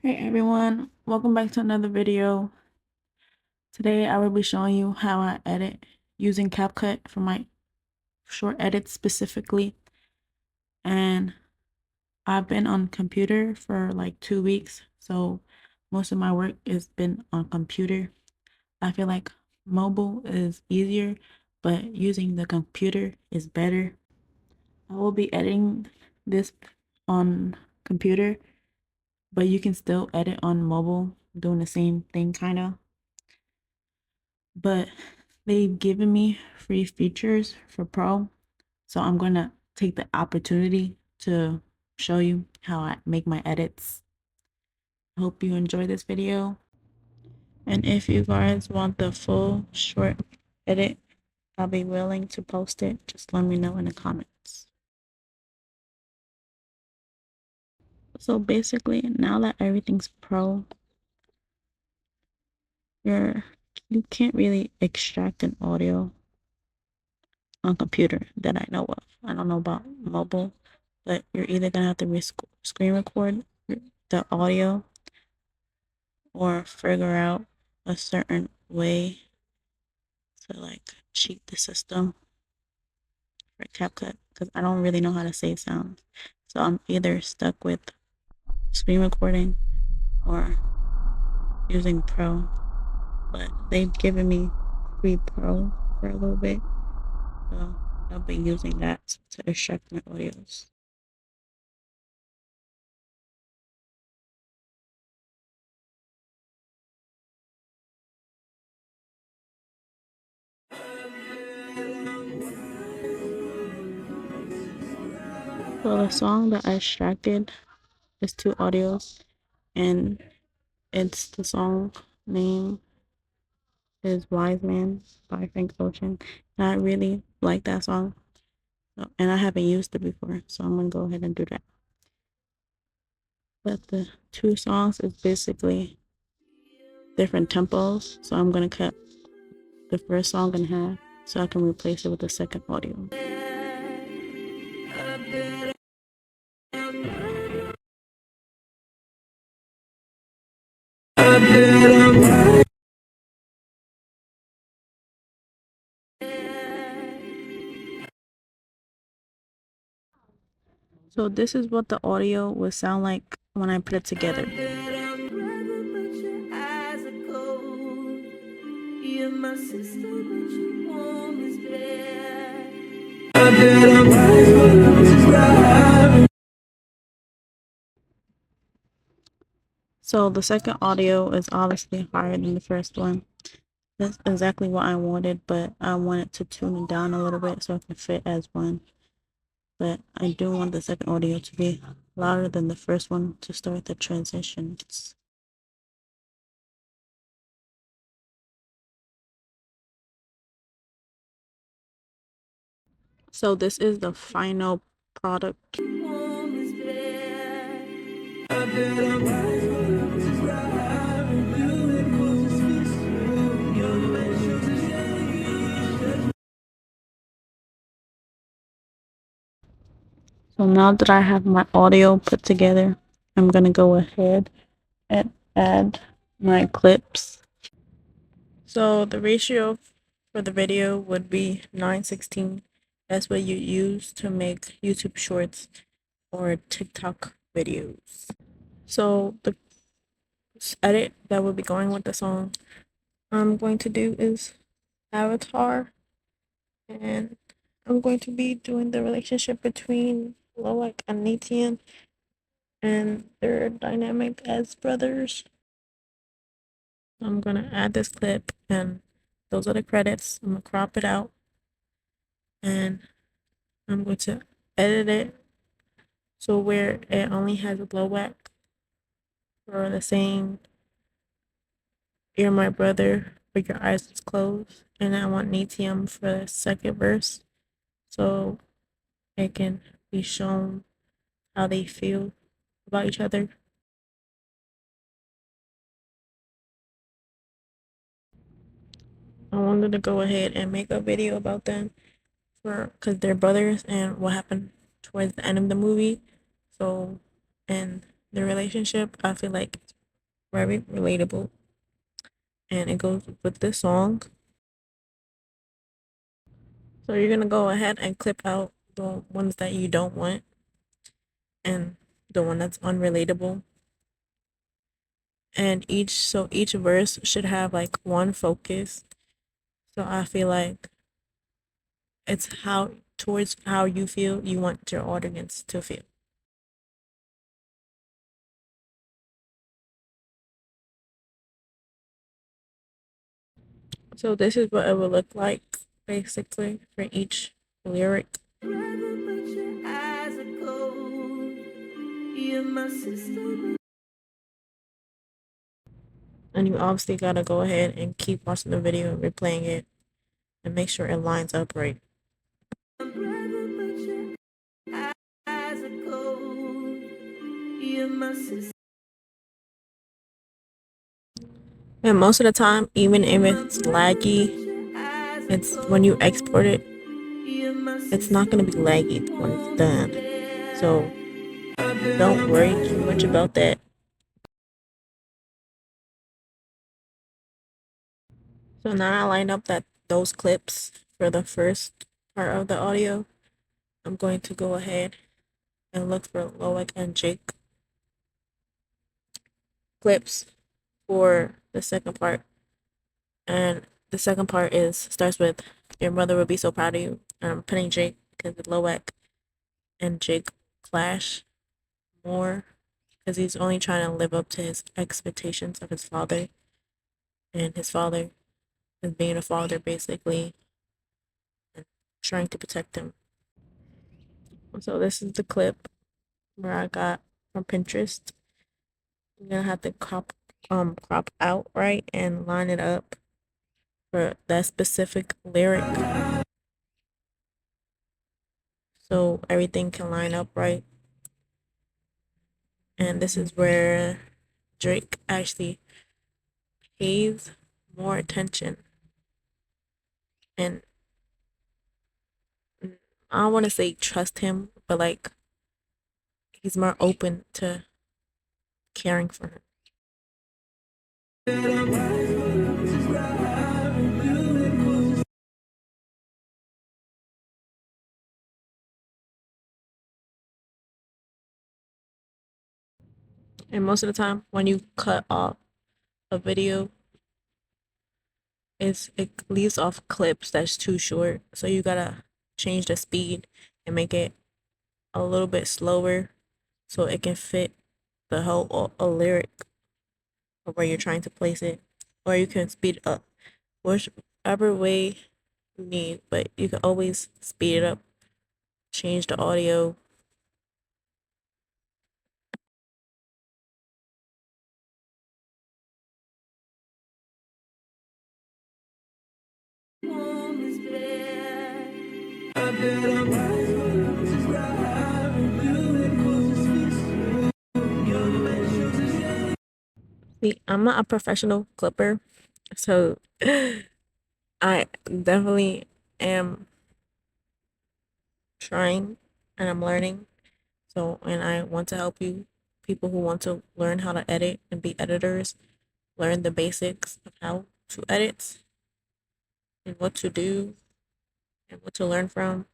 Hey everyone, welcome back to another video. Today I will be showing you how I edit using CapCut for my short edits specifically. And I've been on computer for like 2 weeks, so most of my work has been on computer. I feel like mobile is easier, but using the computer is better. I will be editing this on computer, but you can still edit on mobile, doing the same thing kind of. But they've given me free features for Pro, so I'm gonna take the opportunity to show you how I make my edits. Hope you enjoy this video, and if you guys want the full short edit, I'll be willing to post it. Just let me know in the comments. So basically, now that everything's Pro, you can't really extract an audio on computer that I know of. I don't know about mobile, but you're either gonna have to screen record the audio or figure out a certain way to like cheat the system for CapCut, because I don't really know how to save sounds. So I'm either stuck with screen recording or using Pro, but they've given me free Pro for a little bit, so I'll be using that to extract my audios. So the song that I extracted is 2 audios, and the song name is Wise Man by Frank Ocean. And I really like that song. And I haven't used it before, so I'm gonna go ahead and do that. But the 2 songs is basically different tempos, so I'm gonna cut the first song in half so I can replace it with the second audio. So this is what the audio would sound like when I put it together. So the second audio is obviously higher than the first one. That's exactly what I wanted, but I wanted to tune it down a little bit so it can fit as one. But I do want the second audio to be louder than the first one to start the transitions. So this is the final product. So now that I have my audio put together, I'm gonna go ahead and add my clips. So the ratio for the video would be 9:16. That's what you use to make YouTube shorts or TikTok videos. So the edit that will be going with the song I'm going to do is Avatar, and I'm going to be doing the relationship between Loak and Nathan and their dynamic as brothers. I'm gonna add this clip, and those are the credits. I'm gonna crop it out, and I'm going to edit it so where it only has a blowback for the saying "You're my brother, but your eyes is closed," and I want Natium for the second verse, so it can be shown how they feel about each other. I wanted to go ahead and make a video about them because they're brothers and what happened towards the end of the movie. So, and their relationship, I feel like it's very relatable, and it goes with this song. So you're gonna go ahead and clip out the ones that you don't want and the one that's unrelatable. And each verse should have like one focus. So I feel like it's how towards how you feel you want your audience to feel. So this is what it would look like basically for each lyric. And you obviously gotta go ahead and keep watching the video and replaying it and make sure it lines up right. And most of the time, even if it's laggy, it's when you export it, it's not gonna be laggy when it's done. So don't worry too much about that. So now I lined up those clips for the first part of the audio. I'm going to go ahead and look for Loic and Jake clips for the second part. And the second part starts with your mother would be so proud of you. And I'm putting Jake because Loic and Jake clash more because he's only trying to live up to his expectations of his father, and his father is being a father basically and trying to protect him. So this is the clip where I got from Pinterest. You're gonna have to crop out right and line it up for that specific lyric so everything can line up right. And this is where Drake actually pays more attention, and I don't want to say trust him, but like he's more open to caring for him. And most of the time, when you cut off a video, it leaves off clips that's too short. So you gotta change the speed and make it a little bit slower so it can fit the whole a lyric of where you're trying to place it, or you can speed it up, whichever way you need. But you can always speed it up, change the audio. See, I'm not a professional clipper, so I definitely am trying and I'm learning. So, and I want to help you, people who want to learn how to edit and be editors, learn the basics of how to edit and what to do and what to learn from.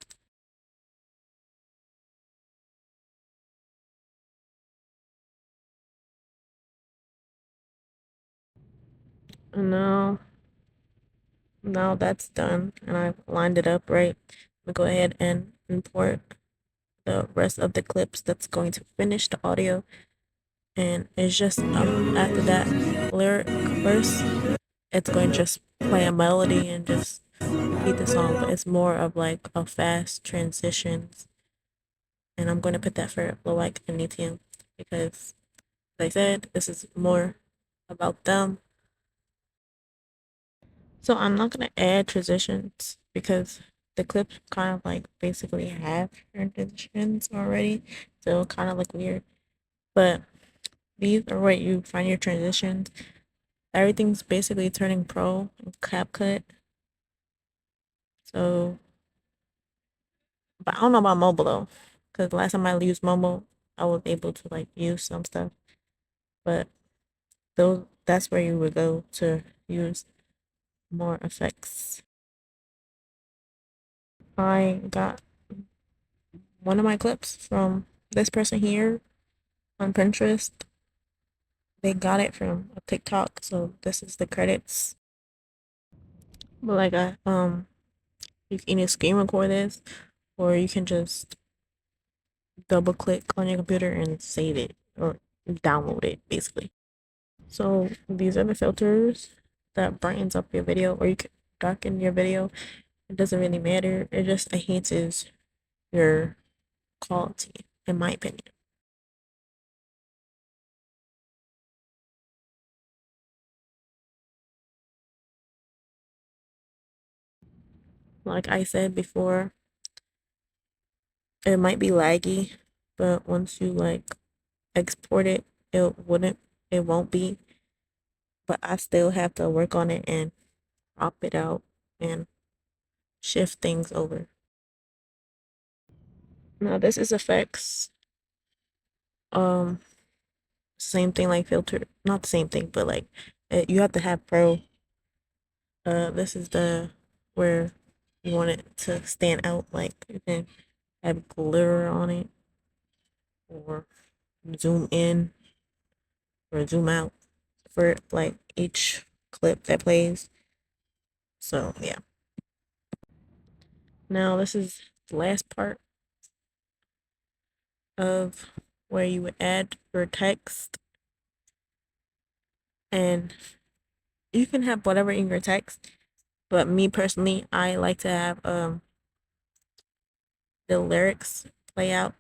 And now that's done and I've lined it up right. I'm gonna go ahead and import the rest of the clips that's going to finish the audio. And it's just after that lyric verse, it's going to just play a melody and just repeat the song, but it's more of like a fast transitions. And I'm going to put that for Loic and Nitium because, like I said, this is more about them. So I'm not going to add transitions because the clips kind of like basically have transitions already. So kind of like weird. But these are where you find your transitions. Everything's basically turning pro in CapCut. So, but I don't know about mobile though, because last time I used mobile, I was able to like use some stuff. But that's where you would go to use more effects. I got one of my clips from this person here on Pinterest. They got it from a TikTok, so this is the credits. But like you can either screen record this, or you can just double click on your computer and save it or download it, basically. So these are the filters that brightens up your video, or you can darken your video. It doesn't really matter. It just enhances your quality, in my opinion. Like I said before, it might be laggy, but once you like export it, it won't be. But I still have to work on it and crop it out and shift things over. Now this is effects. Um, Same thing like filter, not the same thing, but like you have to have pro. This is the where you want it to stand out, like you can have glitter on it, or zoom in or zoom out for like each clip that plays. So yeah. Now this is the last part of where you would add your text, and you can have whatever in your text, but me personally, I like to have the lyrics play out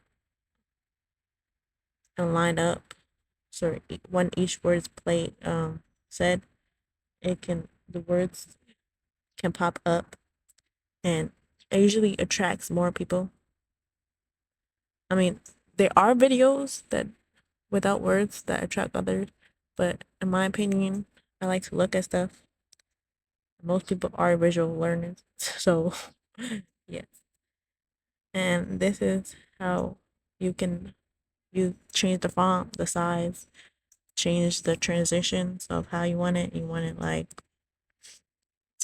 and line up. So when each word's played said, the words can pop up, and it usually attracts more people. I mean, there are videos that without words that attract others, but in my opinion, I like to look at stuff. Most people are visual learners, so yes. And this is how you can you change the font, the size, change the transitions of how you want it. You want it like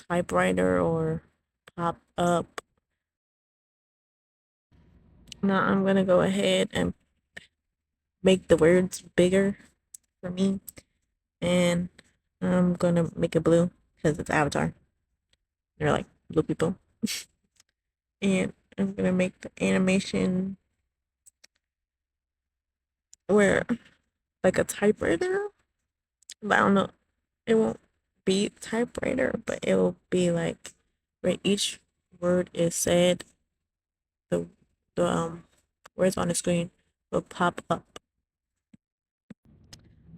typewriter or pop up. Now I'm gonna go ahead and make the words bigger for me, and I'm gonna make it blue because it's Avatar. They're like blue people, and I'm gonna make the animation where like a typewriter, but I don't know. It won't be typewriter, but it will be like where each word is said. The the words on the screen will pop up.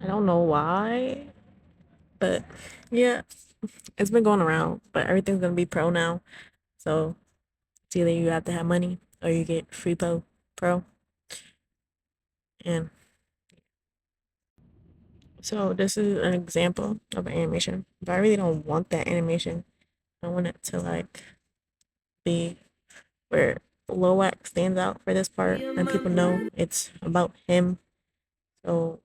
I don't know why, but yeah, it's been going around. But everything's gonna be pro now, so it's either you have to have money or you get free pro. And so this is an example of an animation, but I really don't want that animation. I want it to like be where Loac stands out for this part, and people know it's about him. So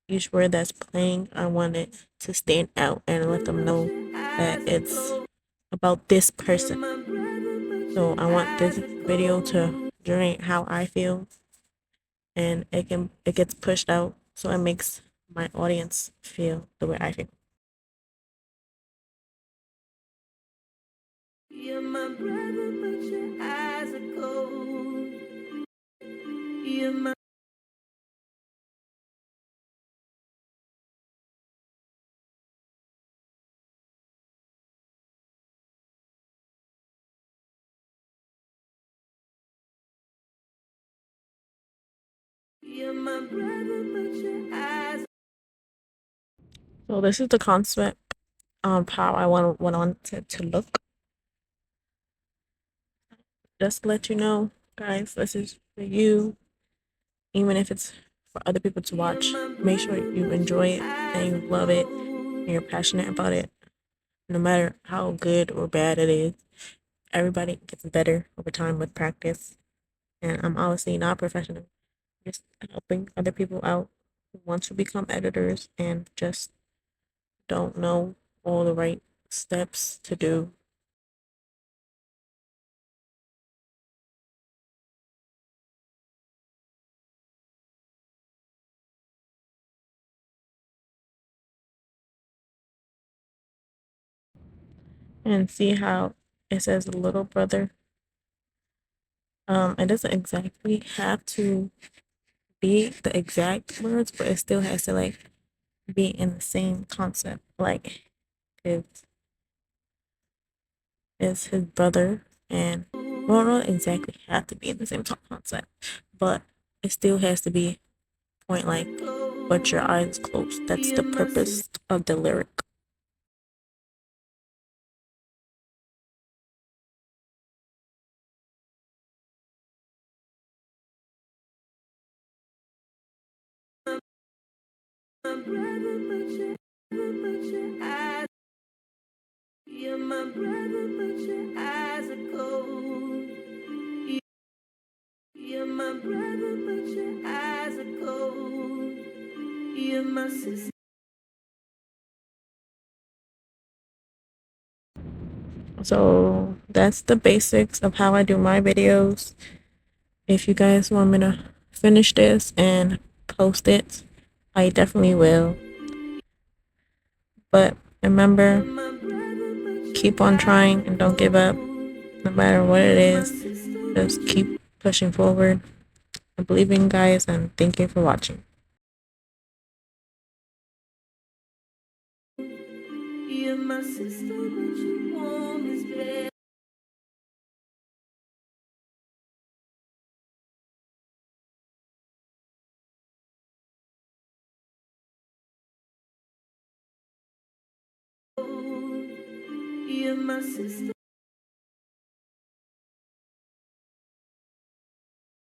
each word that's playing, I want it to stand out and let them know that it's about this person. So I want this video to generate how I feel, and it gets pushed out so it makes my audience feel the way I feel. You're my brother, but your eyes are cold. You're my brother, but your eyes. So this is the concept how I want it to look. Just to let you know, guys, this is for you. Even if it's for other people to watch, make sure you enjoy it and you love it and you're passionate about it. No matter how good or bad it is, everybody gets better over time with practice. And I'm obviously not a professional, just helping other people out who want to become editors and just don't know all the right steps to do. And see how it says little brother. It doesn't exactly have to be the exact words, but it still has to like be in the same concept. Like it's his brother, and well, not exactly have to be in the same concept, but it still has to be point like, but your eyes closed. That's the purpose of the lyric. You're my brother, but your eyes are cold. You're my brother, but your eyes are cold. You're my sister. So that's the basics of how I do my videos. If you guys want me to finish this and post it, I definitely will. But remember, keep on trying and don't give up. No matter what it is, just keep pushing forward. I believe in you guys, and thank you for watching. You're my sister, but you warm as bed. You're my sister.